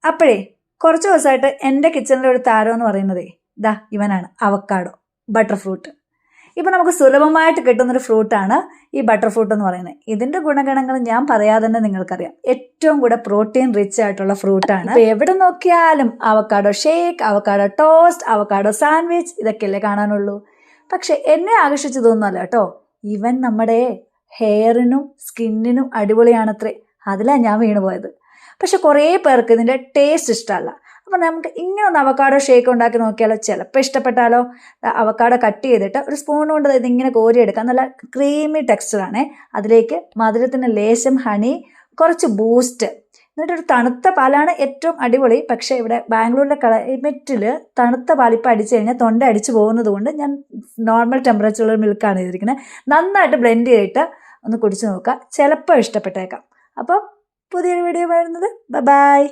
അപ്പോഴേ കുറച്ച് ദിവസമായിട്ട് എൻ്റെ കിച്ചണിലെ ഒരു താരം എന്ന് പറയുന്നതേ ഇവനാണ്, അവക്കാഡോ, ബട്ടർ ഫ്രൂട്ട്. ഇപ്പം നമുക്ക് സുലഭമായിട്ട് കിട്ടുന്നൊരു ഫ്രൂട്ടാണ് ഈ ബട്ടർ ഫ്രൂട്ട് എന്ന് പറയുന്നത്. ഇതിൻ്റെ ഗുണഗണങ്ങൾ ഞാൻ പറയാതെ തന്നെ നിങ്ങൾക്കറിയാം. ഏറ്റവും കൂടെ പ്രോട്ടീൻ റിച്ച് ആയിട്ടുള്ള ഫ്രൂട്ടാണ്. ഇപ്പം എവിടെ നോക്കിയാലും avocado shake, avocado toast, avocado sandwich, ഇതൊക്കെയല്ലേ കാണാനുള്ളൂ. പക്ഷെ എന്നെ ആകർഷിച്ചതൊന്നുമല്ല കേട്ടോ, ഇവൻ നമ്മുടെ ഹെയറിനും സ്കിന്നിനും അടിപൊളിയാണത്രേ. അതിലാണ് ഞാൻ വീണ് പോയത്. പക്ഷെ കുറേ പേർക്ക് ഇതിൻ്റെ ടേസ്റ്റ് ഇഷ്ടമല്ല. അപ്പം നമുക്ക് ഇങ്ങനെ ഒന്ന് അവക്കാഡോ ഷേക്ക് ഉണ്ടാക്കി നോക്കിയാലോ, ചിലപ്പോൾ ഇഷ്ടപ്പെട്ടാലോ. അവക്കാഡോ കട്ട് ചെയ്തിട്ട് ഒരു സ്പൂൺ കൊണ്ട് ഇതിങ്ങനെ കോരിയെടുക്കാം. നല്ല ക്രീമി ടെക്സ്ചറാണേ. അതിലേക്ക് മധുരത്തിന് ലേശം ഹണി, കുറച്ച് ബൂസ്റ്റ്, എന്നിട്ടൊരു തണുത്ത പാലാണ് ഏറ്റവും അടിപൊളി. പക്ഷേ ഇവിടെ ബാംഗ്ലൂരിലെ ക്ലൈമറ്റിൽ തണുത്ത പാൽ ഇപ്പം അടിച്ചു കഴിഞ്ഞാൽ തൊണ്ട അടിച്ചു പോകുന്നത് കൊണ്ട് ഞാൻ നോർമൽ ടെമ്പറേച്ചറുള്ള മിൽക്കാണ് ചെയ്തിരിക്കുന്നത്. നന്നായിട്ട് ബ്ലെൻഡ് ചെയ്തിട്ട് ഒന്ന് കുടിച്ച് നോക്കുക, ചിലപ്പോൾ ഇഷ്ടപ്പെട്ടേക്കാം. അപ്പോൾ പുതിയൊരു വീഡിയോ വരുന്നത്. ബൈ.